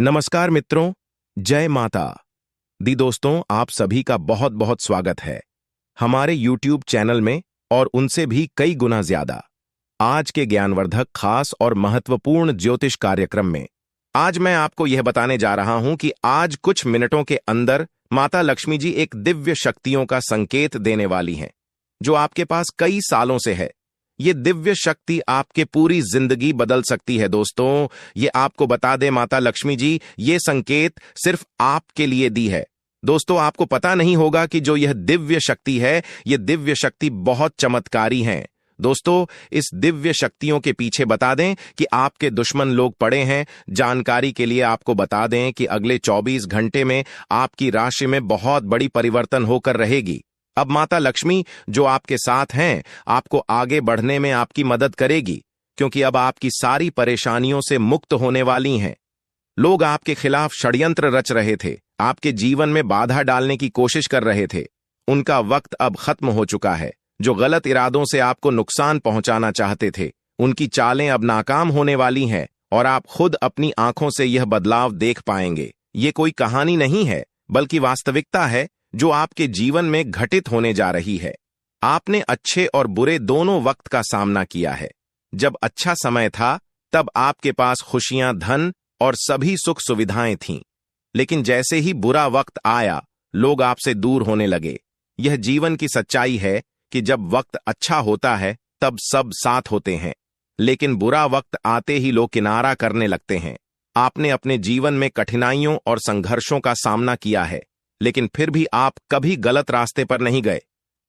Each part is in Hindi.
नमस्कार मित्रों, जय माता दी। दोस्तों, आप सभी का बहुत बहुत स्वागत है हमारे YouTube चैनल में और उनसे भी कई गुना ज्यादा आज के ज्ञानवर्धक खास और महत्वपूर्ण ज्योतिष कार्यक्रम में। आज मैं आपको यह बताने जा रहा हूं कि आज कुछ मिनटों के अंदर माता लक्ष्मी जी एक दिव्य शक्तियों का संकेत देने वाली हैं, जो आपके पास कई सालों से है। ये दिव्य शक्ति आपके पूरी जिंदगी बदल सकती है। दोस्तों, ये आपको बता दे माता लक्ष्मी जी ये संकेत सिर्फ आपके लिए दी है। दोस्तों, आपको पता नहीं होगा कि जो यह दिव्य शक्ति है, ये दिव्य शक्ति बहुत चमत्कारी है। दोस्तों, इस दिव्य शक्तियों के पीछे बता दें कि आपके दुश्मन लोग पड़े हैं। जानकारी के लिए आपको बता दें कि अगले 24 घंटे में आपकी राशि में बहुत बड़ी परिवर्तन होकर रहेगी। अब माता लक्ष्मी जो आपके साथ हैं, आपको आगे बढ़ने में आपकी मदद करेगी, क्योंकि अब आपकी सारी परेशानियों से मुक्त होने वाली हैं। लोग आपके खिलाफ षड्यंत्र रच रहे थे, आपके जीवन में बाधा डालने की कोशिश कर रहे थे। उनका वक्त अब खत्म हो चुका है। जो गलत इरादों से आपको नुकसान पहुंचाना चाहते थे, उनकी चालें अब नाकाम होने वाली हैं और आप खुद अपनी आंखों से यह बदलाव देख पाएंगे। ये कोई कहानी नहीं है, बल्कि वास्तविकता है जो आपके जीवन में घटित होने जा रही है। आपने अच्छे और बुरे दोनों वक्त का सामना किया है। जब अच्छा समय था, तब आपके पास खुशियां, धन और सभी सुख सुविधाएं थीं। लेकिन जैसे ही बुरा वक्त आया, लोग आपसे दूर होने लगे। यह जीवन की सच्चाई है कि जब वक्त अच्छा होता है, तब सब साथ होते हैं, लेकिन बुरा वक्त आते ही लोग किनारा करने लगते हैं। आपने अपने जीवन में कठिनाइयों और संघर्षों का सामना किया है, लेकिन फिर भी आप कभी गलत रास्ते पर नहीं गए।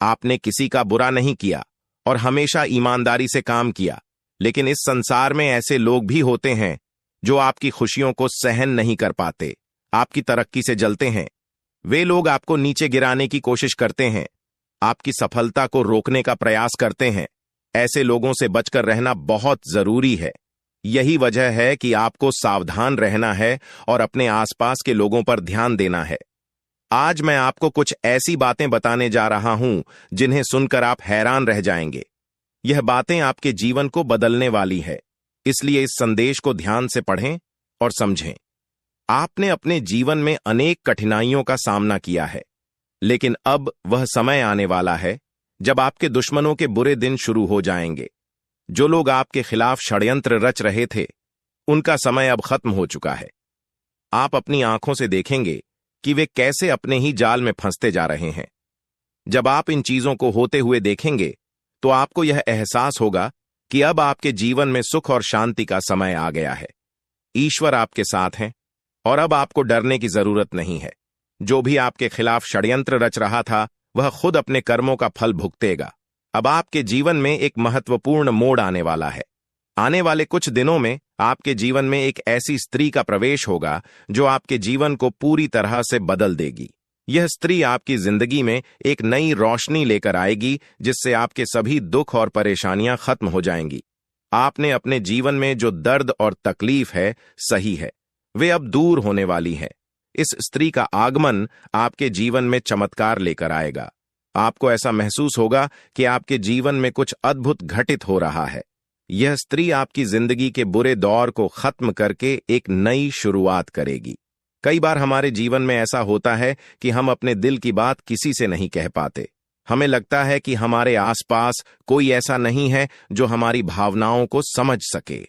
आपने किसी का बुरा नहीं किया और हमेशा ईमानदारी से काम किया। लेकिन इस संसार में ऐसे लोग भी होते हैं जो आपकी खुशियों को सहन नहीं कर पाते, आपकी तरक्की से जलते हैं। वे लोग आपको नीचे गिराने की कोशिश करते हैं, आपकी सफलता को रोकने का प्रयास करते हैं। ऐसे लोगों से बचकर रहना बहुत जरूरी है। यही वजह है कि आपको सावधान रहना है और अपने आसपास के लोगों पर ध्यान देना है। आज मैं आपको कुछ ऐसी बातें बताने जा रहा हूं जिन्हें सुनकर आप हैरान रह जाएंगे। यह बातें आपके जीवन को बदलने वाली है, इसलिए इस संदेश को ध्यान से पढ़ें और समझें। आपने अपने जीवन में अनेक कठिनाइयों का सामना किया है, लेकिन अब वह समय आने वाला है जब आपके दुश्मनों के बुरे दिन शुरू हो जाएंगे। जो लोग आपके खिलाफ षड्यंत्र रच रहे थे, उनका समय अब खत्म हो चुका है। आप अपनी आंखों से देखेंगे कि वे कैसे अपने ही जाल में फंसते जा रहे हैं। जब आप इन चीजों को होते हुए देखेंगे, तो आपको यह एहसास होगा कि अब आपके जीवन में सुख और शांति का समय आ गया है। ईश्वर आपके साथ हैं और अब आपको डरने की जरूरत नहीं है। जो भी आपके खिलाफ षड्यंत्र रच रहा था, वह खुद अपने कर्मों का फल भुगतेगा। अब आपके जीवन में एक महत्वपूर्ण मोड़ आने वाला है। आने वाले कुछ दिनों में आपके जीवन में एक ऐसी स्त्री का प्रवेश होगा जो आपके जीवन को पूरी तरह से बदल देगी। यह स्त्री आपकी जिंदगी में एक नई रोशनी लेकर आएगी, जिससे आपके सभी दुख और परेशानियां खत्म हो जाएंगी। आपने अपने जीवन में जो दर्द और तकलीफ है, सही है, वे अब दूर होने वाली है। इस स्त्री का आगमन आपके जीवन में चमत्कार लेकर आएगा। आपको ऐसा महसूस होगा कि आपके जीवन में कुछ अद्भुत घटित हो रहा है। यह स्त्री आपकी जिंदगी के बुरे दौर को खत्म करके एक नई शुरुआत करेगी। कई बार हमारे जीवन में ऐसा होता है कि हम अपने दिल की बात किसी से नहीं कह पाते। हमें लगता है कि हमारे आसपास कोई ऐसा नहीं है जो हमारी भावनाओं को समझ सके।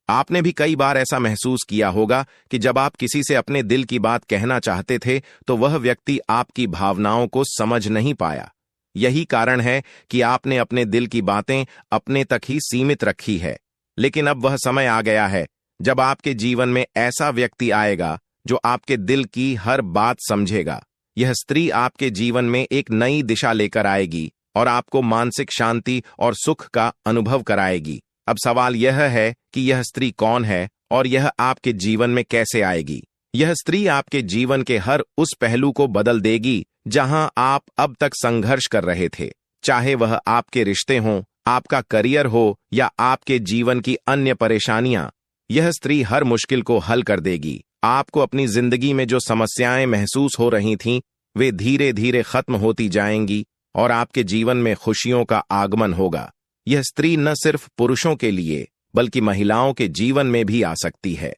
आपने भी कई बार ऐसा महसूस किया होगा कि जब आप किसी से अपने दिल की बात कहना चाहते थे, तो वह व्यक्ति आपकी भावनाओं को समझ नहीं पाया। यही कारण है कि आपने अपने दिल की बातें अपने तक ही सीमित रखी है। लेकिन अब वह समय आ गया है जब आपके जीवन में ऐसा व्यक्ति आएगा जो आपके दिल की हर बात समझेगा। यह स्त्री आपके जीवन में एक नई दिशा लेकर आएगी और आपको मानसिक शांति और सुख का अनुभव कराएगी। अब सवाल यह है कि यह स्त्री कौन है और यह आपके जीवन में कैसे आएगी। यह स्त्री आपके जीवन के हर उस पहलू को बदल देगी जहां आप अब तक संघर्ष कर रहे थे, चाहे वह आपके रिश्ते हों, आपका करियर हो या आपके जीवन की अन्य परेशानियां। यह स्त्री हर मुश्किल को हल कर देगी। आपको अपनी जिंदगी में जो समस्याएं महसूस हो रही थीं, वे धीरे धीरे खत्म होती जाएंगी और आपके जीवन में खुशियों का आगमन होगा। यह स्त्री न सिर्फ पुरुषों के लिए, बल्कि महिलाओं के जीवन में भी आ सकती है।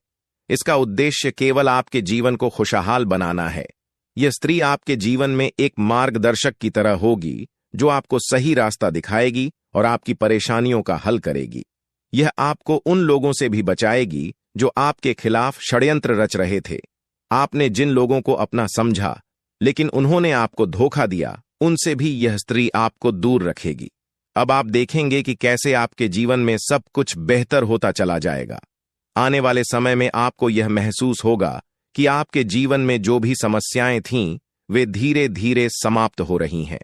इसका उद्देश्य केवल आपके जीवन को खुशहाल बनाना है। यह स्त्री आपके जीवन में एक मार्गदर्शक की तरह होगी जो आपको सही रास्ता दिखाएगी और आपकी परेशानियों का हल करेगी। यह आपको उन लोगों से भी बचाएगी जो आपके खिलाफ षड्यंत्र रच रहे थे। आपने जिन लोगों को अपना समझा लेकिन उन्होंने आपको धोखा दिया, उनसे भी यह स्त्री आपको दूर रखेगी। अब आप देखेंगे कि कैसे आपके जीवन में सब कुछ बेहतर होता चला जाएगा। आने वाले समय में आपको यह महसूस होगा कि आपके जीवन में जो भी समस्याएं थीं, वे धीरे धीरे समाप्त हो रही हैं।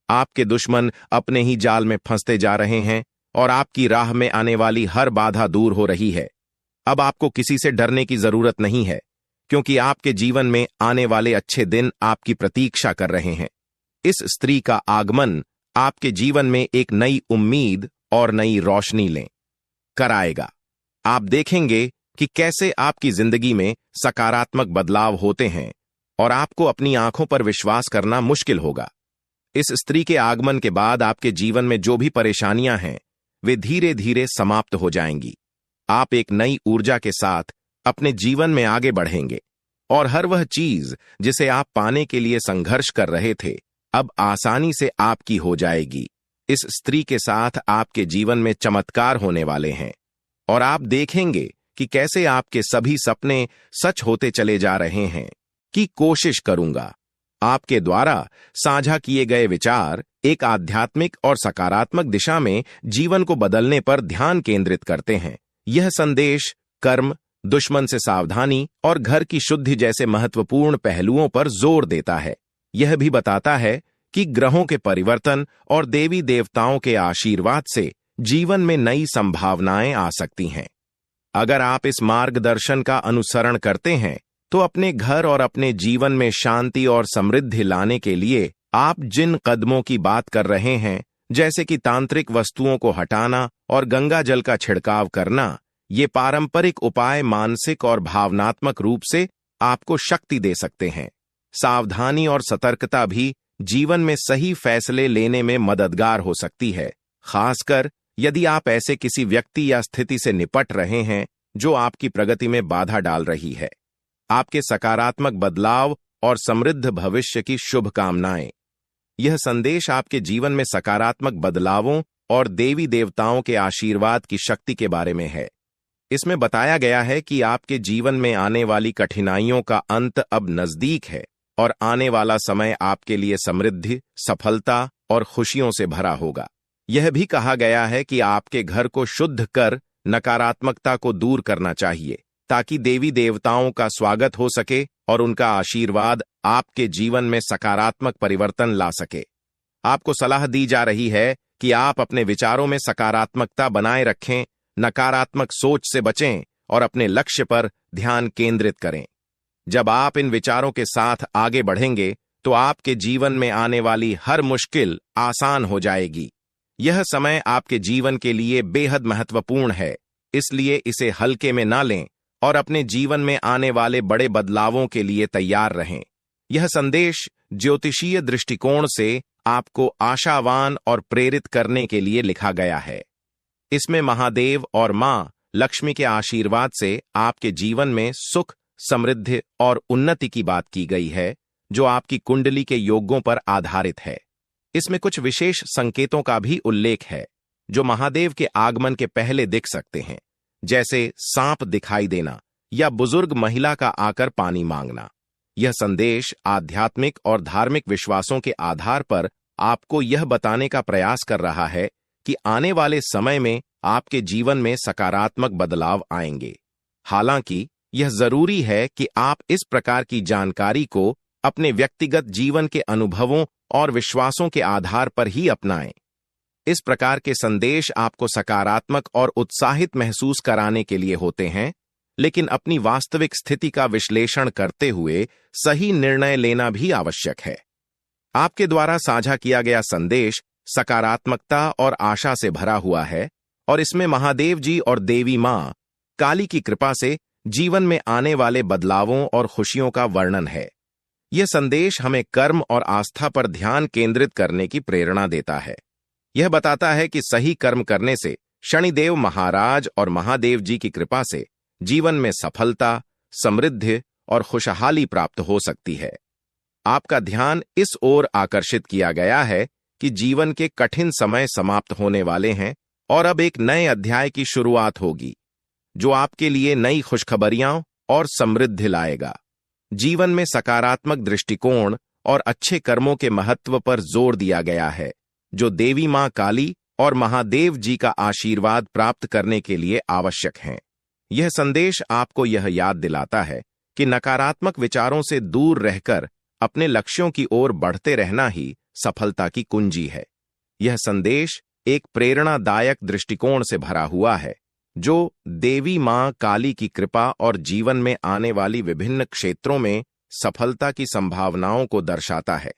आपके दुश्मन अपने ही जाल में फंसते जा रहे हैं और आपकी राह में आने वाली हर बाधा दूर हो रही है। अब आपको किसी से डरने की जरूरत नहीं है, क्योंकि आपके जीवन में आने वाले अच्छे दिन आपकी प्रतीक्षा कर रहे हैं। इस स्त्री का आगमन आपके जीवन में एक नई उम्मीद और नई रोशनी कर आएगा। आप देखेंगे कि कैसे आपकी जिंदगी में सकारात्मक बदलाव होते हैं और आपको अपनी आंखों पर विश्वास करना मुश्किल होगा। इस स्त्री के आगमन के बाद आपके जीवन में जो भी परेशानियां हैं, वे धीरे धीरे समाप्त हो जाएंगी। आप एक नई ऊर्जा के साथ अपने जीवन में आगे बढ़ेंगे और हर वह चीज जिसे आप पाने के लिए संघर्ष कर रहे थे, अब आसानी से आपकी हो जाएगी। इस स्त्री के साथ आपके जीवन में चमत्कार होने वाले हैं और आप देखेंगे कि कैसे आपके सभी सपने सच होते चले जा रहे हैं। कि कोशिश करूंगा। आपके द्वारा साझा किए गए विचार एक आध्यात्मिक और सकारात्मक दिशा में जीवन को बदलने पर ध्यान केंद्रित करते हैं। यह संदेश कर्म, दुश्मन से सावधानी और घर की शुद्धि जैसे महत्वपूर्ण पहलुओं पर जोर देता है। यह भी बताता है कि ग्रहों के परिवर्तन और देवी देवताओं के आशीर्वाद से जीवन में नई संभावनाएं आ सकती हैं। अगर आप इस मार्गदर्शन का अनुसरण करते हैं तो अपने घर और अपने जीवन में शांति और समृद्धि लाने के लिए आप जिन कदमों की बात कर रहे हैं, जैसे कि तांत्रिक वस्तुओं को हटाना और गंगा जल का छिड़काव करना, ये पारंपरिक उपाय मानसिक और भावनात्मक रूप से आपको शक्ति दे सकते हैं। सावधानी और सतर्कता भी जीवन में सही फैसले लेने में मददगार हो सकती है, खासकर यदि आप ऐसे किसी व्यक्ति या स्थिति से निपट रहे हैं जो आपकी प्रगति में बाधा डाल रही है। आपके सकारात्मक बदलाव और समृद्ध भविष्य की शुभकामनाएं। यह संदेश आपके जीवन में सकारात्मक बदलावों और देवी देवताओं के आशीर्वाद की शक्ति के बारे में है। इसमें बताया गया है कि आपके जीवन में आने वाली कठिनाइयों का अंत अब नजदीक है और आने वाला समय आपके लिए समृद्धि, सफलता और खुशियों से भरा होगा। यह भी कहा गया है कि आपके घर को शुद्ध कर नकारात्मकता को दूर करना चाहिए, ताकि देवी देवताओं का स्वागत हो सके और उनका आशीर्वाद आपके जीवन में सकारात्मक परिवर्तन ला सके। आपको सलाह दी जा रही है कि आप अपने विचारों में सकारात्मकता बनाए रखें, नकारात्मक सोच से बचें और अपने लक्ष्य पर ध्यान केंद्रित करें। जब आप इन विचारों के साथ आगे बढ़ेंगे तो आपके जीवन में आने वाली हर मुश्किल आसान हो जाएगी। यह समय आपके जीवन के लिए बेहद महत्वपूर्ण है, इसलिए इसे हल्के में ना लें और अपने जीवन में आने वाले बड़े बदलावों के लिए तैयार रहें। यह संदेश ज्योतिषीय दृष्टिकोण से आपको आशावान और प्रेरित करने के लिए लिखा गया है। इसमें महादेव और मां लक्ष्मी के आशीर्वाद से आपके जीवन में सुख, समृद्धि और उन्नति की बात की गई है, जो आपकी कुंडली के योगों पर आधारित है। इसमें कुछ विशेष संकेतों का भी उल्लेख है जो महादेव के आगमन के पहले दिख सकते हैं, जैसे सांप दिखाई देना या बुजुर्ग महिला का आकर पानी मांगना। यह संदेश आध्यात्मिक और धार्मिक विश्वासों के आधार पर आपको यह बताने का प्रयास कर रहा है कि आने वाले समय में आपके जीवन में सकारात्मक बदलाव आएंगे। हालांकि यह जरूरी है कि आप इस प्रकार की जानकारी को अपने व्यक्तिगत जीवन के अनुभवों और विश्वासों के आधार पर ही अपनाएं। इस प्रकार के संदेश आपको सकारात्मक और उत्साहित महसूस कराने के लिए होते हैं, लेकिन अपनी वास्तविक स्थिति का विश्लेषण करते हुए सही निर्णय लेना भी आवश्यक है। आपके द्वारा साझा किया गया संदेश सकारात्मकता और आशा से भरा हुआ है और इसमें महादेव जी और देवी मां काली की कृपा से जीवन में आने वाले बदलावों और खुशियों का वर्णन है। यह संदेश हमें कर्म और आस्था पर ध्यान केंद्रित करने की प्रेरणा देता है। यह बताता है कि सही कर्म करने से शनिदेव महाराज और महादेव जी की कृपा से जीवन में सफलता, समृद्धि और खुशहाली प्राप्त हो सकती है। आपका ध्यान इस ओर आकर्षित किया गया है कि जीवन के कठिन समय समाप्त होने वाले हैं और अब एक नए अध्याय की शुरुआत होगी, जो आपके लिए नई खुशखबरियां और समृद्धि लाएगा। जीवन में सकारात्मक दृष्टिकोण और अच्छे कर्मों के महत्व पर जोर दिया गया है, जो देवी मां काली और महादेव जी का आशीर्वाद प्राप्त करने के लिए आवश्यक हैं। यह संदेश आपको यह याद दिलाता है कि नकारात्मक विचारों से दूर रहकर अपने लक्ष्यों की ओर बढ़ते रहना ही सफलता की कुंजी है। यह संदेश एक प्रेरणादायक दृष्टिकोण से भरा हुआ है, जो देवी मां काली की कृपा और जीवन में आने वाली विभिन्न क्षेत्रों में सफलता की संभावनाओं को दर्शाता है।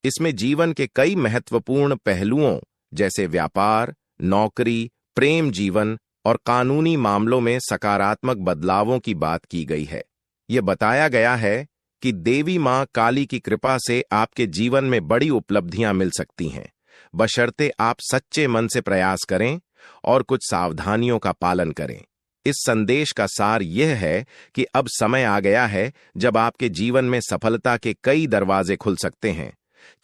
इसमें जीवन के कई महत्वपूर्ण पहलुओं जैसे व्यापार, नौकरी, प्रेम जीवन और कानूनी मामलों में सकारात्मक बदलावों की बात की गई है। यह बताया गया है कि देवी मां काली की कृपा से आपके जीवन में बड़ी उपलब्धियां मिल सकती हैं, बशर्ते आप सच्चे मन से प्रयास करें और कुछ सावधानियों का पालन करें। इस संदेश का सार यह है कि अब समय आ गया है जब आपके जीवन में सफलता के कई दरवाजे खुल सकते हैं,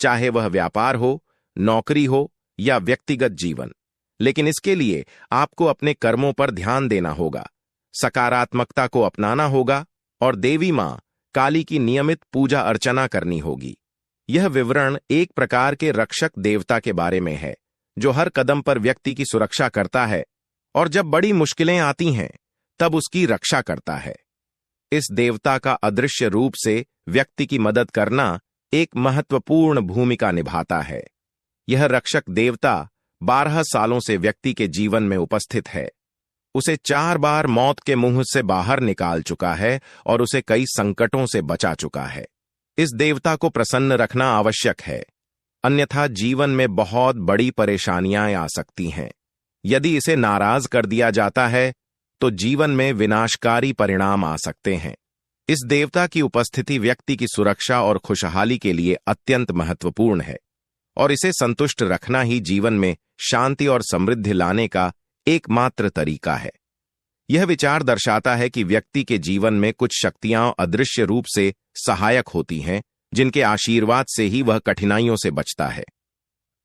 चाहे वह व्यापार हो, नौकरी हो या व्यक्तिगत जीवन। लेकिन इसके लिए आपको अपने कर्मों पर ध्यान देना होगा, सकारात्मकता को अपनाना होगा और देवी मां काली की नियमित पूजा अर्चना करनी होगी। यह विवरण एक प्रकार के रक्षक देवता के बारे में है, जो हर कदम पर व्यक्ति की सुरक्षा करता है और जब बड़ी मुश्किलें आती हैं तब उसकी रक्षा करता है। इस देवता का अदृश्य रूप से व्यक्ति की मदद करना एक महत्वपूर्ण भूमिका निभाता है। यह रक्षक देवता 12 सालों से व्यक्ति के जीवन में उपस्थित है, उसे 4 बार मौत के मुंह से बाहर निकाल चुका है और उसे कई संकटों से बचा चुका है। इस देवता को प्रसन्न रखना आवश्यक है, अन्यथा जीवन में बहुत बड़ी परेशानियां आ सकती हैं। यदि इसे नाराज कर दिया जाता है तो जीवन में विनाशकारी परिणाम आ सकते हैं। इस देवता की उपस्थिति व्यक्ति की सुरक्षा और खुशहाली के लिए अत्यंत महत्वपूर्ण है और इसे संतुष्ट रखना ही जीवन में शांति और समृद्धि लाने का एकमात्र तरीका है। यह विचार दर्शाता है कि व्यक्ति के जीवन में कुछ शक्तियां अदृश्य रूप से सहायक होती हैं, जिनके आशीर्वाद से ही वह कठिनाइयों से बचता है।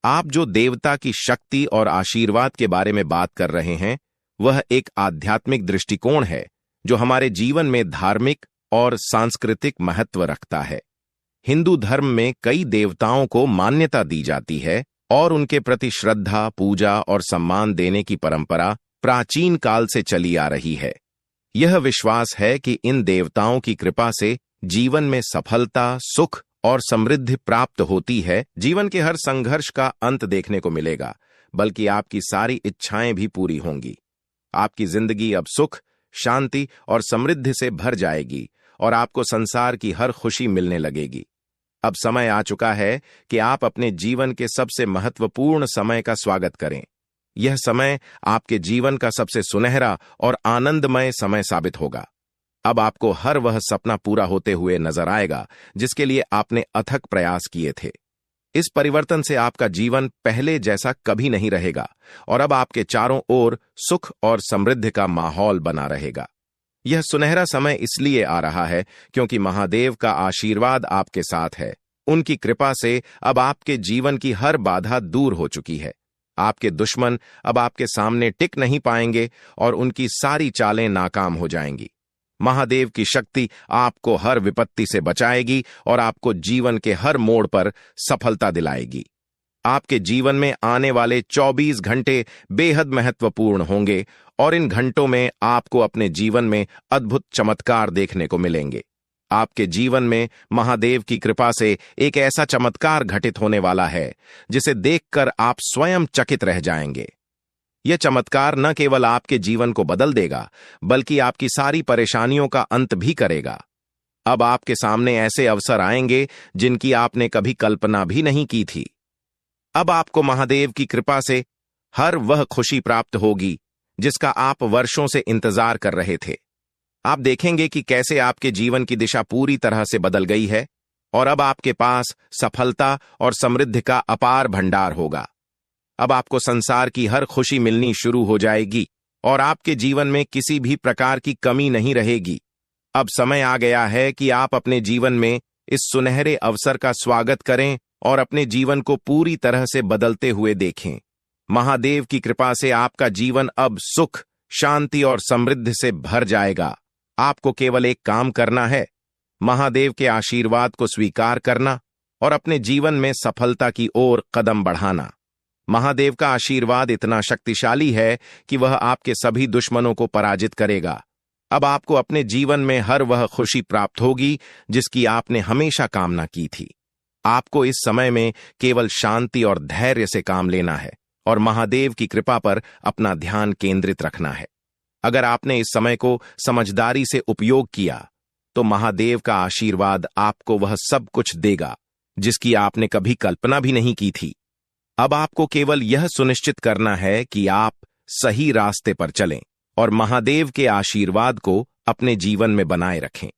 आप जो देवता की शक्ति और आशीर्वाद के बारे में बात कर रहे हैं, वह एक आध्यात्मिक दृष्टिकोण है जो हमारे जीवन में धार्मिक और सांस्कृतिक महत्व रखता है। हिंदू धर्म में कई देवताओं को मान्यता दी जाती है और उनके प्रति श्रद्धा, पूजा और सम्मान देने की परंपरा प्राचीन काल से चली आ रही है। यह विश्वास है कि इन देवताओं की कृपा से जीवन में सफलता, सुख और समृद्धि प्राप्त होती है। जीवन के हर संघर्ष का अंत देखने को मिलेगा, बल्कि आपकी सारी इच्छाएं भी पूरी होंगी। आपकी जिंदगी अब सुख, शांति और समृद्धि से भर जाएगी और आपको संसार की हर खुशी मिलने लगेगी। अब समय आ चुका है कि आप अपने जीवन के सबसे महत्वपूर्ण समय का स्वागत करें। यह समय आपके जीवन का सबसे सुनहरा और आनंदमय समय साबित होगा। अब आपको हर वह सपना पूरा होते हुए नजर आएगा जिसके लिए आपने अथक प्रयास किए थे। इस परिवर्तन से आपका जीवन पहले जैसा कभी नहीं रहेगा और अब आपके चारों ओर सुख और समृद्धि का माहौल बना रहेगा। यह सुनहरा समय इसलिए आ रहा है क्योंकि महादेव का आशीर्वाद आपके साथ है। उनकी कृपा से अब आपके जीवन की हर बाधा दूर हो चुकी है। आपके दुश्मन अब आपके सामने टिक नहीं पाएंगे और उनकी सारी चालें नाकाम हो जाएंगी। महादेव की शक्ति आपको हर विपत्ति से बचाएगी और आपको जीवन के हर मोड़ पर सफलता दिलाएगी। आपके जीवन में आने वाले 24 घंटे बेहद महत्वपूर्ण होंगे और इन घंटों में आपको अपने जीवन में अद्भुत चमत्कार देखने को मिलेंगे। आपके जीवन में महादेव की कृपा से एक ऐसा चमत्कार घटित होने वाला है जिसे देखकर आप स्वयं चकित रह जाएंगे। यह चमत्कार न केवल आपके जीवन को बदल देगा, बल्कि आपकी सारी परेशानियों का अंत भी करेगा। अब आपके सामने ऐसे अवसर आएंगे जिनकी आपने कभी कल्पना भी नहीं की थी। अब आपको महादेव की कृपा से हर वह खुशी प्राप्त होगी जिसका आप वर्षों से इंतजार कर रहे थे। आप देखेंगे कि कैसे आपके जीवन की दिशा पूरी तरह से बदल गई है और अब आपके पास सफलता और समृद्धि का अपार भंडार होगा। अब आपको संसार की हर खुशी मिलनी शुरू हो जाएगी और आपके जीवन में किसी भी प्रकार की कमी नहीं रहेगी। अब समय आ गया है कि आप अपने जीवन में इस सुनहरे अवसर का स्वागत करें और अपने जीवन को पूरी तरह से बदलते हुए देखें। महादेव की कृपा से आपका जीवन अब सुख, शांति और समृद्धि से भर जाएगा। आपको केवल एक काम करना है, महादेव के आशीर्वाद को स्वीकार करना और अपने जीवन में सफलता की ओर कदम बढ़ाना। महादेव का आशीर्वाद इतना शक्तिशाली है कि वह आपके सभी दुश्मनों को पराजित करेगा। अब आपको अपने जीवन में हर वह खुशी प्राप्त होगी जिसकी आपने हमेशा कामना की थी। आपको इस समय में केवल शांति और धैर्य से काम लेना है और महादेव की कृपा पर अपना ध्यान केंद्रित रखना है। अगर आपने इस समय को समझदारी से उपयोग किया तो महादेव का आशीर्वाद आपको वह सब कुछ देगा जिसकी आपने कभी कल्पना भी नहीं की थी। अब आपको केवल यह सुनिश्चित करना है कि आप सही रास्ते पर चलें और महादेव के आशीर्वाद को अपने जीवन में बनाए रखें।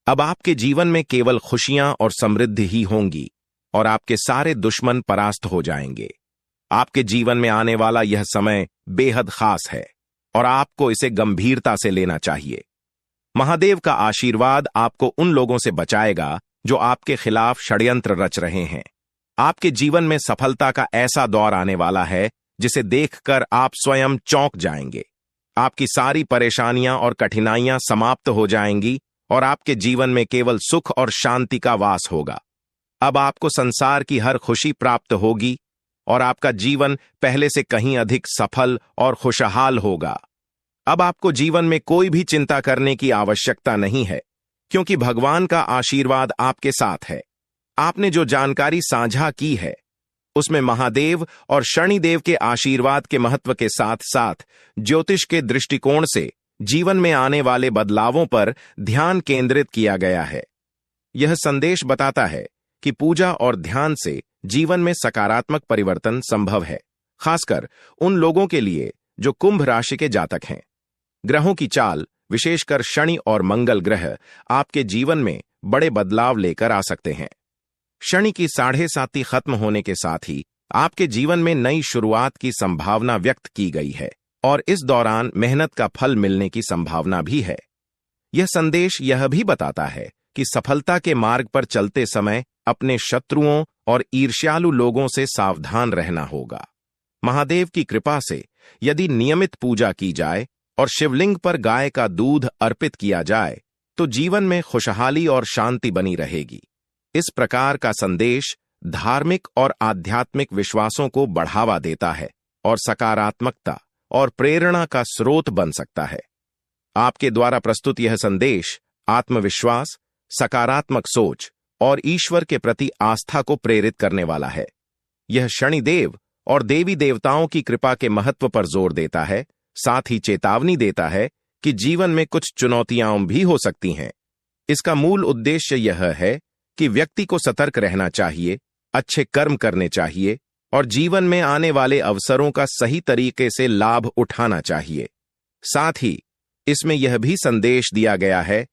अब आपके जीवन में केवल खुशियां और समृद्धि ही होंगी और आपके सारे दुश्मन परास्त हो जाएंगे। आपके जीवन में आने वाला यह समय बेहद खास है और आपको इसे गंभीरता से लेना चाहिए। महादेव का आशीर्वाद आपको उन लोगों से बचाएगा जो आपके खिलाफ षड्यंत्र रच रहे हैं। आपके जीवन में सफलता का ऐसा दौर आने वाला है जिसे देखकर आप स्वयं चौंक जाएंगे। आपकी सारी परेशानियां और कठिनाइयां समाप्त हो जाएंगी और आपके जीवन में केवल सुख और शांति का वास होगा। अब आपको संसार की हर खुशी प्राप्त होगी और आपका जीवन पहले से कहीं अधिक सफल और खुशहाल होगा। अब आपको जीवन में कोई भी चिंता करने की आवश्यकता नहीं है, क्योंकि भगवान का आशीर्वाद आपके साथ है। आपने जो जानकारी साझा की है उसमें महादेव और शनिदेव के आशीर्वाद के महत्व के साथ साथ ज्योतिष के दृष्टिकोण से जीवन में आने वाले बदलावों पर ध्यान केंद्रित किया गया है। यह संदेश बताता है कि पूजा और ध्यान से जीवन में सकारात्मक परिवर्तन संभव है, खासकर उन लोगों के लिए जो कुंभ राशि के जातक हैं। ग्रहों की चाल, विशेषकर शनि और मंगल ग्रह, आपके जीवन में बड़े बदलाव लेकर आ सकते हैं। शनि की 7.5 खत्म होने के साथ ही आपके जीवन में नई शुरुआत की संभावना व्यक्त की गई है और इस दौरान मेहनत का फल मिलने की संभावना भी है। यह संदेश यह भी बताता है कि सफलता के मार्ग पर चलते समय अपने शत्रुओं और ईर्ष्यालु लोगों से सावधान रहना होगा। महादेव की कृपा से यदि नियमित पूजा की जाए और शिवलिंग पर गाय का दूध अर्पित किया जाए तो जीवन में खुशहाली और शांति बनी रहेगी। इस प्रकार का संदेश धार्मिक और आध्यात्मिक विश्वासों को बढ़ावा देता है और सकारात्मकता और प्रेरणा का स्रोत बन सकता है। आपके द्वारा प्रस्तुत यह संदेश आत्मविश्वास, सकारात्मक सोच और ईश्वर के प्रति आस्था को प्रेरित करने वाला है। यह शनिदेव और देवी देवताओं की कृपा के महत्व पर जोर देता है, साथ ही चेतावनी देता है कि जीवन में कुछ चुनौतियां भी हो सकती हैं। इसका मूल उद्देश्य यह है कि व्यक्ति को सतर्क रहना चाहिए, अच्छे कर्म करने चाहिए और जीवन में आने वाले अवसरों का सही तरीके से लाभ उठाना चाहिए। साथ ही इसमें यह भी संदेश दिया गया है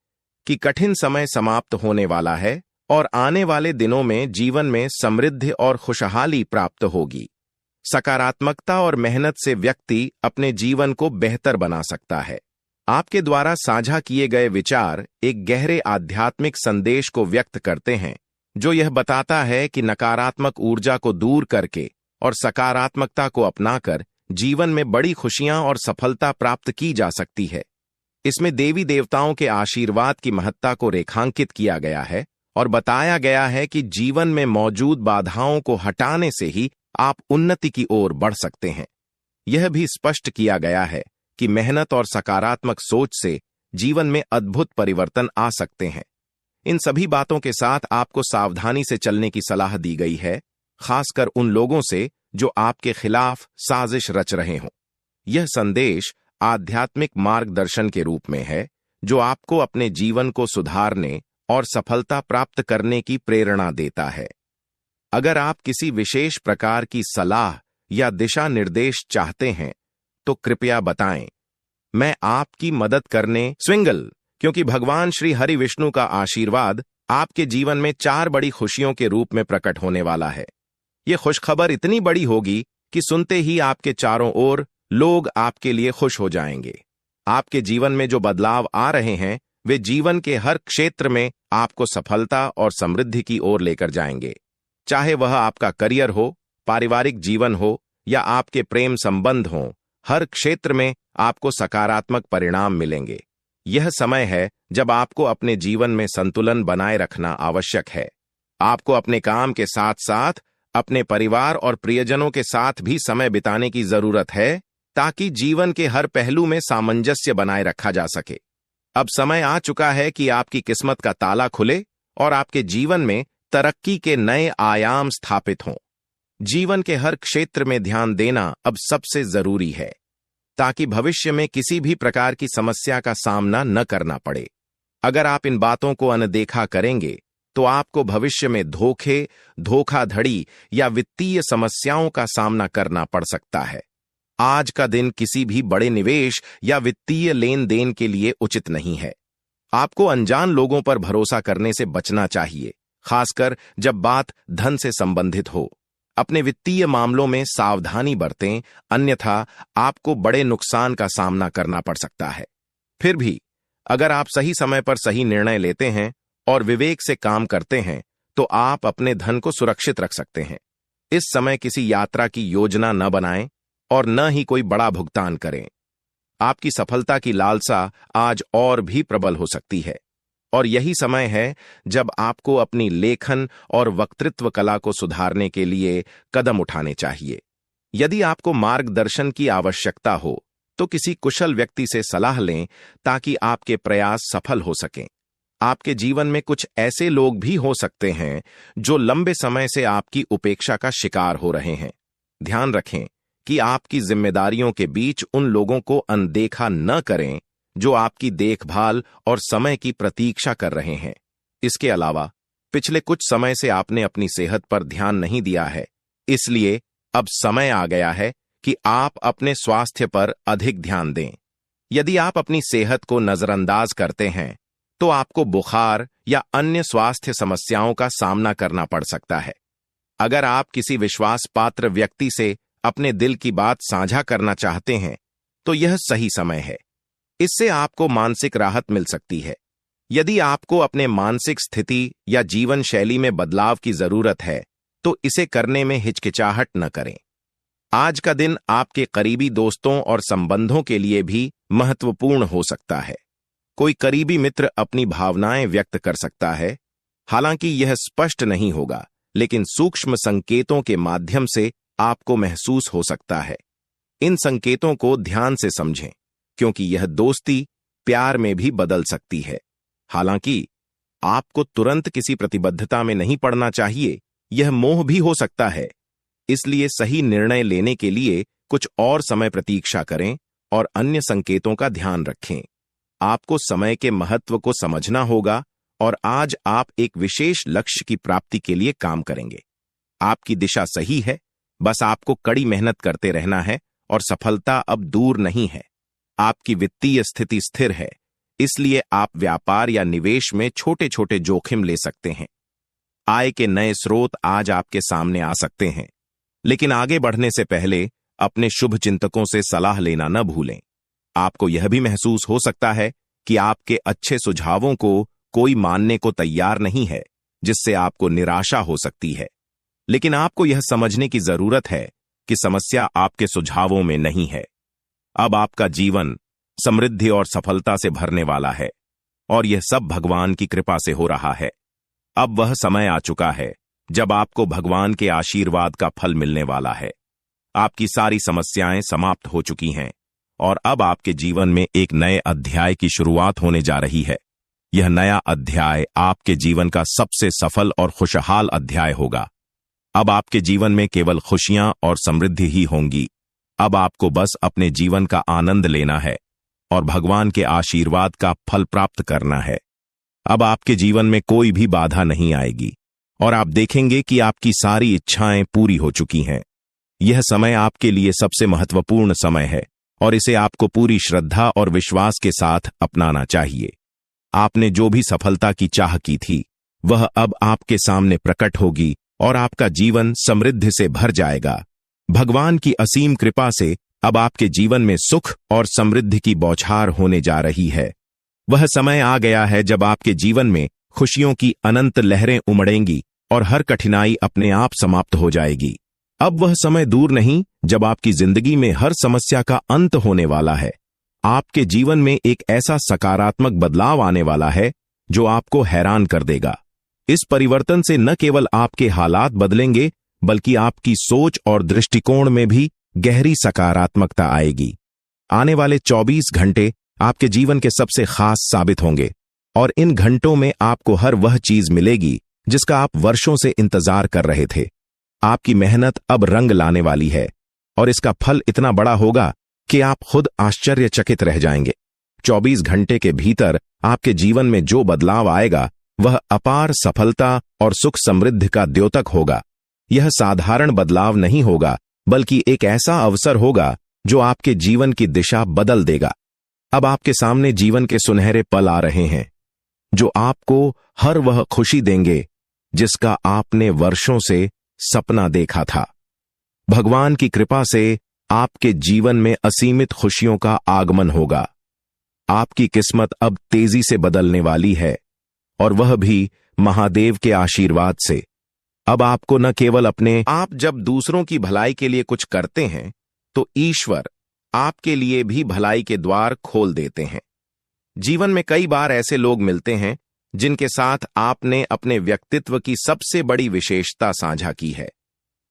कि कठिन समय समाप्त होने वाला है और आने वाले दिनों में जीवन में समृद्धि और खुशहाली प्राप्त होगी। सकारात्मकता और मेहनत से व्यक्ति अपने जीवन को बेहतर बना सकता है। आपके द्वारा साझा किए गए विचार एक गहरे आध्यात्मिक संदेश को व्यक्त करते हैं, जो यह बताता है कि नकारात्मक ऊर्जा को दूर करके और सकारात्मकता को अपनाकर जीवन में बड़ी खुशियां और सफलता प्राप्त की जा सकती है। इसमें देवी देवताओं के आशीर्वाद की महत्ता को रेखांकित किया गया है और बताया गया है कि जीवन में मौजूद बाधाओं को हटाने से ही आप उन्नति की ओर बढ़ सकते हैं। यह भी स्पष्ट किया गया है कि मेहनत और सकारात्मक सोच से जीवन में अद्भुत परिवर्तन आ सकते हैं। इन सभी बातों के साथ आपको सावधानी से चलने की सलाह दी गई है, खासकर उन लोगों से जो आपके खिलाफ साजिश रच रहे हों। यह संदेश आध्यात्मिक मार्गदर्शन के रूप में है, जो आपको अपने जीवन को सुधारने और सफलता प्राप्त करने की प्रेरणा देता है। अगर आप किसी विशेष प्रकार की सलाह या दिशा निर्देश चाहते हैं तो कृपया बताएं। मैं आपकी मदद करने स्विंगल, क्योंकि भगवान श्री हरि विष्णु का आशीर्वाद आपके जीवन में 4 बड़ी खुशियों के रूप में प्रकट होने वाला है। यह खुशखबर इतनी बड़ी होगी कि सुनते ही आपके चारों ओर लोग आपके लिए खुश हो जाएंगे। आपके जीवन में जो बदलाव आ रहे हैं वे जीवन के हर क्षेत्र में आपको सफलता और समृद्धि की ओर लेकर जाएंगे। चाहे वह आपका करियर हो, पारिवारिक जीवन हो या आपके प्रेम संबंध हों, हर क्षेत्र में आपको सकारात्मक परिणाम मिलेंगे। यह समय है जब आपको अपने जीवन में संतुलन बनाए रखना आवश्यक है। आपको अपने काम के साथ साथ अपने परिवार और प्रियजनों के साथ भी समय बिताने की जरूरत है, ताकि जीवन के हर पहलू में सामंजस्य बनाए रखा जा सके। अब समय आ चुका है कि आपकी किस्मत का ताला खुले और आपके जीवन में तरक्की के नए आयाम स्थापित हों। जीवन के हर क्षेत्र में ध्यान देना अब सबसे जरूरी है, ताकि भविष्य में किसी भी प्रकार की समस्या का सामना न करना पड़े। अगर आप इन बातों को अनदेखा करेंगे तो आपको भविष्य में धोखे, धोखाधड़ी या वित्तीय समस्याओं का सामना करना पड़ सकता है। आज का दिन किसी भी बड़े निवेश या वित्तीय लेन देन के लिए उचित नहीं है। आपको अनजान लोगों पर भरोसा करने से बचना चाहिए, खासकर जब बात धन से संबंधित हो। अपने वित्तीय मामलों में सावधानी बरतें, अन्यथा आपको बड़े नुकसान का सामना करना पड़ सकता है। फिर भी अगर आप सही समय पर सही निर्णय लेते हैं और विवेक से काम करते हैं तो आप अपने धन को सुरक्षित रख सकते हैं। इस समय किसी यात्रा की योजना न बनाएं और न ही कोई बड़ा भुगतान करें। आपकी सफलता की लालसा आज और भी प्रबल हो सकती है और यही समय है जब आपको अपनी लेखन और वक्तृत्व कला को सुधारने के लिए कदम उठाने चाहिए। यदि आपको मार्गदर्शन की आवश्यकता हो तो किसी कुशल व्यक्ति से सलाह लें, ताकि आपके प्रयास सफल हो सकें। आपके जीवन में कुछ ऐसे लोग भी हो सकते हैं जो लंबे समय से आपकी उपेक्षा का शिकार हो रहे हैं। ध्यान रखें कि आपकी जिम्मेदारियों के बीच उन लोगों को अनदेखा न करें जो आपकी देखभाल और समय की प्रतीक्षा कर रहे हैं। इसके अलावा पिछले कुछ समय से आपने अपनी सेहत पर ध्यान नहीं दिया है, इसलिए अब समय आ गया है कि आप अपने स्वास्थ्य पर अधिक ध्यान दें। यदि आप अपनी सेहत को नजरअंदाज करते हैं तो आपको बुखार या अन्य स्वास्थ्य समस्याओं का सामना करना पड़ सकता है। अगर आप किसी विश्वास पात्र व्यक्ति से अपने दिल की बात साझा करना चाहते हैं तो यह सही समय है। इससे आपको मानसिक राहत मिल सकती है। यदि आपको अपने मानसिक स्थिति या जीवन शैली में बदलाव की जरूरत है तो इसे करने में हिचकिचाहट न करें। आज का दिन आपके करीबी दोस्तों और संबंधों के लिए भी महत्वपूर्ण हो सकता है। कोई करीबी मित्र अपनी भावनाएं व्यक्त कर सकता है। हालांकि यह स्पष्ट नहीं होगा, लेकिन सूक्ष्म संकेतों के माध्यम से आपको महसूस हो सकता है। इन संकेतों को ध्यान से समझें, क्योंकि यह दोस्ती प्यार में भी बदल सकती है। हालांकि आपको तुरंत किसी प्रतिबद्धता में नहीं पड़ना चाहिए, यह मोह भी हो सकता है। इसलिए सही निर्णय लेने के लिए कुछ और समय प्रतीक्षा करें और अन्य संकेतों का ध्यान रखें। आपको समय के महत्व को समझना होगा और आज आप एक विशेष लक्ष्य की प्राप्ति के लिए काम करेंगे। आपकी दिशा सही है, बस आपको कड़ी मेहनत करते रहना है और सफलता अब दूर नहीं है। आपकी वित्तीय स्थिति स्थिर है, इसलिए आप व्यापार या निवेश में छोटे छोटे जोखिम ले सकते हैं। आय के नए स्रोत आज आपके सामने आ सकते हैं, लेकिन आगे बढ़ने से पहले अपने शुभ चिंतकों से सलाह लेना न भूलें। आपको यह भी महसूस हो सकता है कि आपके अच्छे सुझावों को कोई मानने को तैयार नहीं है, जिससे आपको निराशा हो सकती है। लेकिन आपको यह समझने की जरूरत है कि समस्या आपके सुझावों में नहीं है। अब आपका जीवन समृद्धि और सफलता से भरने वाला है और यह सब भगवान की कृपा से हो रहा है। अब वह समय आ चुका है जब आपको भगवान के आशीर्वाद का फल मिलने वाला है। आपकी सारी समस्याएं समाप्त हो चुकी हैं और अब आपके जीवन में एक नए अध्याय की शुरुआत होने जा रही है। यह नया अध्याय आपके जीवन का सबसे सफल और खुशहाल अध्याय होगा। अब आपके जीवन में केवल खुशियां और समृद्धि ही होंगी। अब आपको बस अपने जीवन का आनंद लेना है और भगवान के आशीर्वाद का फल प्राप्त करना है। अब आपके जीवन में कोई भी बाधा नहीं आएगी और आप देखेंगे कि आपकी सारी इच्छाएं पूरी हो चुकी हैं। यह समय आपके लिए सबसे महत्वपूर्ण समय है और इसे आपको पूरी श्रद्धा और विश्वास के साथ अपनाना चाहिए। आपने जो भी सफलता की चाह की थी, वह अब आपके सामने प्रकट होगी और आपका जीवन समृद्धि से भर जाएगा। भगवान की असीम कृपा से अब आपके जीवन में सुख और समृद्धि की बौछार होने जा रही है। वह समय आ गया है जब आपके जीवन में खुशियों की अनंत लहरें उमड़ेंगी और हर कठिनाई अपने आप समाप्त हो जाएगी। अब वह समय दूर नहीं जब आपकी जिंदगी में हर समस्या का अंत होने वाला है। आपके जीवन में एक ऐसा सकारात्मक बदलाव आने वाला है जो आपको हैरान कर देगा। इस परिवर्तन से न केवल आपके हालात बदलेंगे, बल्कि आपकी सोच और दृष्टिकोण में भी गहरी सकारात्मकता आएगी। आने वाले 24 घंटे आपके जीवन के सबसे खास साबित होंगे और इन घंटों में आपको हर वह चीज मिलेगी जिसका आप वर्षों से इंतजार कर रहे थे। आपकी मेहनत अब रंग लाने वाली है और इसका फल इतना बड़ा होगा कि आप खुद आश्चर्यचकित रह जाएंगे। 24 घंटे के भीतर आपके जीवन में जो बदलाव आएगा वह अपार सफलता और सुख समृद्धि का द्योतक होगा। यह साधारण बदलाव नहीं होगा, बल्कि एक ऐसा अवसर होगा जो आपके जीवन की दिशा बदल देगा। अब आपके सामने जीवन के सुनहरे पल आ रहे हैं जो आपको हर वह खुशी देंगे जिसका आपने वर्षों से सपना देखा था। भगवान की कृपा से आपके जीवन में असीमित खुशियों का आगमन होगा। आपकी किस्मत अब तेजी से बदलने वाली है और वह भी महादेव के आशीर्वाद से। अब आपको न केवल आप जब दूसरों की भलाई के लिए कुछ करते हैं तो ईश्वर आपके लिए भी भलाई के द्वार खोल देते हैं। जीवन में कई बार ऐसे लोग मिलते हैं जिनके साथ आपने अपने व्यक्तित्व की सबसे बड़ी विशेषता साझा की है,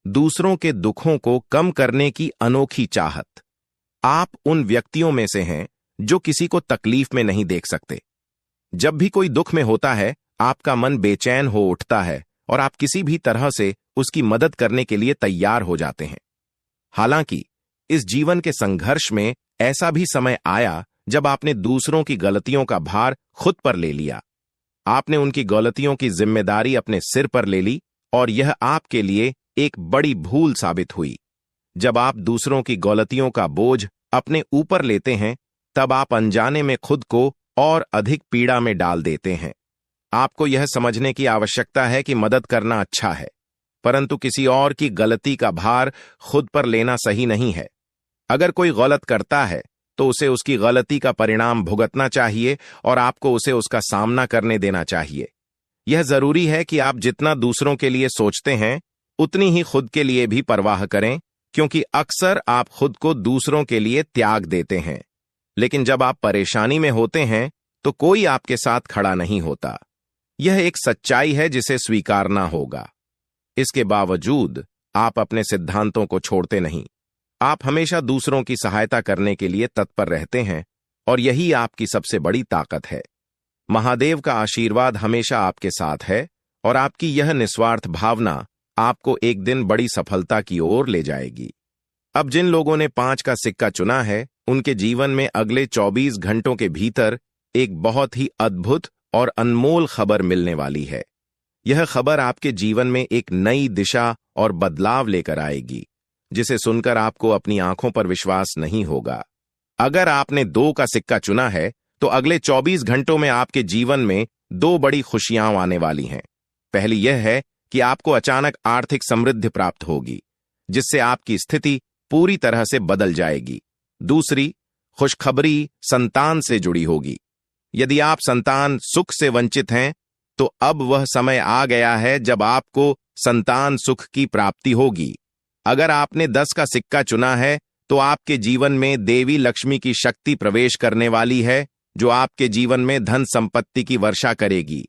दूसरों के दुखों को कम करने की अनोखी चाहत। आप उन व्यक्तियों में से हैं जो किसी को तकलीफ में नहीं देख सकते। जब भी कोई दुख में होता है, आपका मन बेचैन हो उठता है और आप किसी भी तरह से उसकी मदद करने के लिए तैयार हो जाते हैं। हालांकि इस जीवन के संघर्ष में ऐसा भी समय आया जब आपने दूसरों की गलतियों का भार खुद पर ले लिया। आपने उनकी गलतियों की जिम्मेदारी अपने सिर पर ले ली और यह आपके लिए एक बड़ी भूल साबित हुई। जब आप दूसरों की गलतियों का बोझ अपने ऊपर लेते हैं, तब आप अनजाने में खुद को और अधिक पीड़ा में डाल देते हैं। आपको यह समझने की आवश्यकता है कि मदद करना अच्छा है, परंतु किसी और की गलती का भार खुद पर लेना सही नहीं है। अगर कोई गलत करता है तो उसे उसकी गलती का परिणाम भुगतना चाहिए और आपको उसे उसका सामना करने देना चाहिए। यह जरूरी है कि आप जितना दूसरों के लिए सोचते हैं, उतनी ही खुद के लिए भी परवाह करें, क्योंकि अक्सर आप खुद को दूसरों के लिए त्याग देते हैं। लेकिन जब आप परेशानी में होते हैं तो कोई आपके साथ खड़ा नहीं होता। यह एक सच्चाई है जिसे स्वीकारना होगा। इसके बावजूद आप अपने सिद्धांतों को छोड़ते नहीं। आप हमेशा दूसरों की सहायता करने के लिए तत्पर रहते हैं और यही आपकी सबसे बड़ी ताकत है। महादेव का आशीर्वाद हमेशा आपके साथ है और आपकी यह निस्वार्थ भावना आपको एक दिन बड़ी सफलता की ओर ले जाएगी। अब जिन लोगों ने 5 का सिक्का चुना है, उनके जीवन में अगले 24 घंटों के भीतर एक बहुत ही अद्भुत और अनमोल खबर मिलने वाली है। यह खबर आपके जीवन में एक नई दिशा और बदलाव लेकर आएगी, जिसे सुनकर आपको अपनी आंखों पर विश्वास नहीं होगा। अगर आपने 2 का सिक्का चुना है तो अगले 24 घंटों में आपके जीवन में 2 बड़ी खुशियां आने वाली हैं। पहली यह है कि आपको अचानक आर्थिक समृद्धि प्राप्त होगी, जिससे आपकी स्थिति पूरी तरह से बदल जाएगी। दूसरी खुशखबरी संतान से जुड़ी होगी। यदि आप संतान सुख से वंचित हैं, तो अब वह समय आ गया है जब आपको संतान सुख की प्राप्ति होगी। अगर आपने 10 का सिक्का चुना है तो आपके जीवन में देवी लक्ष्मी की शक्ति प्रवेश करने वाली है, जो आपके जीवन में धन संपत्ति की वर्षा करेगी।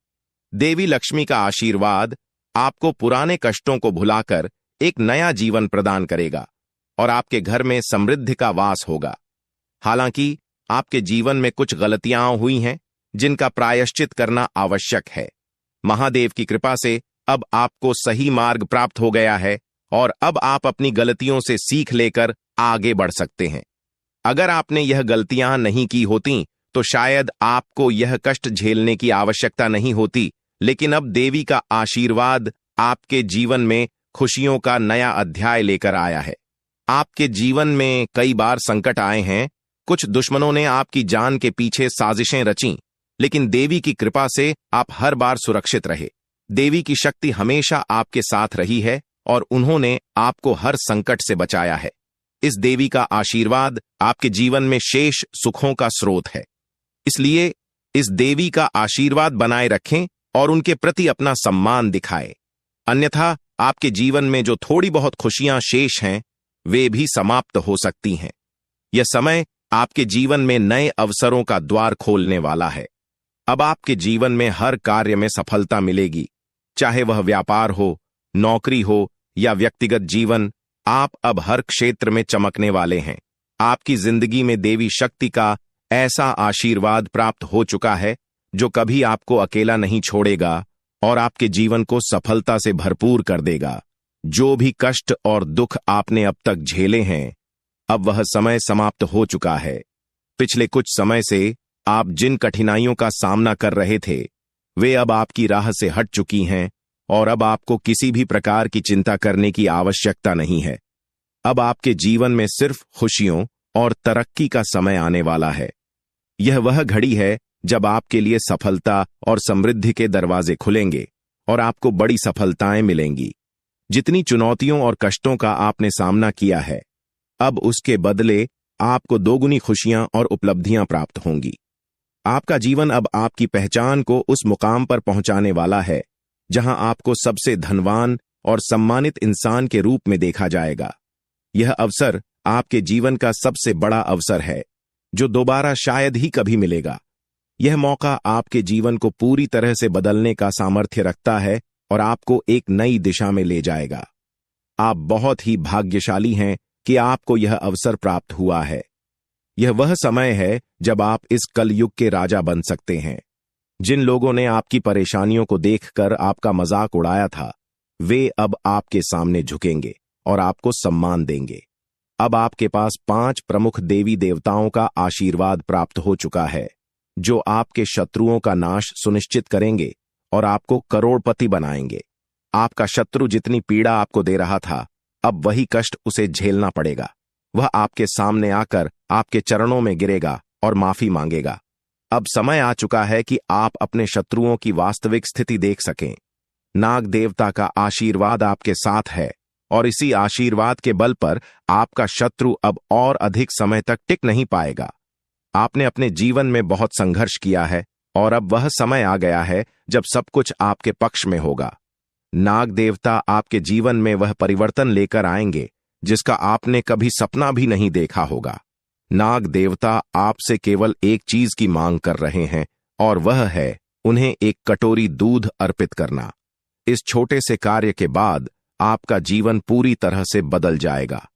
देवी लक्ष्मी का आशीर्वाद आपको पुराने कष्टों को भुलाकर एक नया जीवन प्रदान करेगा और आपके घर में समृद्धि का वास होगा। हालांकि आपके जीवन में कुछ गलतियां हुई हैं जिनका प्रायश्चित करना आवश्यक है। महादेव की कृपा से अब आपको सही मार्ग प्राप्त हो गया है और अब आप अपनी गलतियों से सीख लेकर आगे बढ़ सकते हैं। अगर आपने यह गलतियां नहीं की होती तो शायद आपको यह कष्ट झेलने की आवश्यकता नहीं होती, लेकिन अब देवी का आशीर्वाद आपके जीवन में खुशियों का नया अध्याय लेकर आया है। आपके जीवन में कई बार संकट आए हैं, कुछ दुश्मनों ने आपकी जान के पीछे साजिशें रचीं, लेकिन देवी की कृपा से आप हर बार सुरक्षित रहे। देवी की शक्ति हमेशा आपके साथ रही है और उन्होंने आपको हर संकट से बचाया है। इस देवी का आशीर्वाद आपके जीवन में शेष सुखों का स्रोत है। इसलिए इस देवी का आशीर्वाद बनाए रखें और उनके प्रति अपना सम्मान दिखाएं। अन्यथा आपके जीवन में जो थोड़ी बहुत खुशियां शेष हैं, वे भी समाप्त हो सकती हैं। यह समय आपके जीवन में नए अवसरों का द्वार खोलने वाला है। अब आपके जीवन में हर कार्य में सफलता मिलेगी, चाहे वह व्यापार हो, नौकरी हो या व्यक्तिगत जीवन। आप अब हर क्षेत्र में चमकने वाले हैं। आपकी जिंदगी में देवी शक्ति का ऐसा आशीर्वाद प्राप्त हो चुका है जो कभी आपको अकेला नहीं छोड़ेगा और आपके जीवन को सफलता से भरपूर कर देगा। जो भी कष्ट और दुख आपने अब तक झेले हैं, अब वह समय समाप्त हो चुका है। पिछले कुछ समय से आप जिन कठिनाइयों का सामना कर रहे थे, वे अब आपकी राह से हट चुकी हैं और अब आपको किसी भी प्रकार की चिंता करने की आवश्यकता नहीं है। अब आपके जीवन में सिर्फ खुशियों और तरक्की का समय आने वाला है। यह वह घड़ी है जब आपके लिए सफलता और समृद्धि के दरवाजे खुलेंगे और आपको बड़ी सफलताएं मिलेंगी। जितनी चुनौतियों और कष्टों का आपने सामना किया है, अब उसके बदले आपको दोगुनी खुशियां और उपलब्धियां प्राप्त होंगी। आपका जीवन अब आपकी पहचान को उस मुकाम पर पहुंचाने वाला है जहां आपको सबसे धनवान और सम्मानित इंसान के रूप में देखा जाएगा। यह अवसर आपके जीवन का सबसे बड़ा अवसर है जो दोबारा शायद ही कभी मिलेगा। यह मौका आपके जीवन को पूरी तरह से बदलने का सामर्थ्य रखता है और आपको एक नई दिशा में ले जाएगा। आप बहुत ही भाग्यशाली हैं कि आपको यह अवसर प्राप्त हुआ है। यह वह समय है जब आप इस कलयुग के राजा बन सकते हैं। जिन लोगों ने आपकी परेशानियों को देखकर आपका मजाक उड़ाया था, वे अब आपके सामने झुकेंगे और आपको सम्मान देंगे। अब आपके पास 5 प्रमुख देवी देवताओं का आशीर्वाद प्राप्त हो चुका है जो आपके शत्रुओं का नाश सुनिश्चित करेंगे और आपको करोड़पति बनाएंगे। आपका शत्रु जितनी पीड़ा आपको दे रहा था, अब वही कष्ट उसे झेलना पड़ेगा। वह आपके सामने आकर आपके चरणों में गिरेगा और माफी मांगेगा। अब समय आ चुका है कि आप अपने शत्रुओं की वास्तविक स्थिति देख सकें। नाग देवता का आशीर्वाद आपके साथ है और इसी आशीर्वाद के बल पर आपका शत्रु अब और अधिक समय तक टिक नहीं पाएगा। आपने अपने जीवन में बहुत संघर्ष किया है और अब वह समय आ गया है जब सब कुछ आपके पक्ष में होगा। नाग देवता आपके जीवन में वह परिवर्तन लेकर आएंगे जिसका आपने कभी सपना भी नहीं देखा होगा। नाग देवता आपसे केवल एक चीज की मांग कर रहे हैं और वह है उन्हें एक कटोरी दूध अर्पित करना। इस छोटे से कार्य के बाद आपका जीवन पूरी तरह से बदल जाएगा।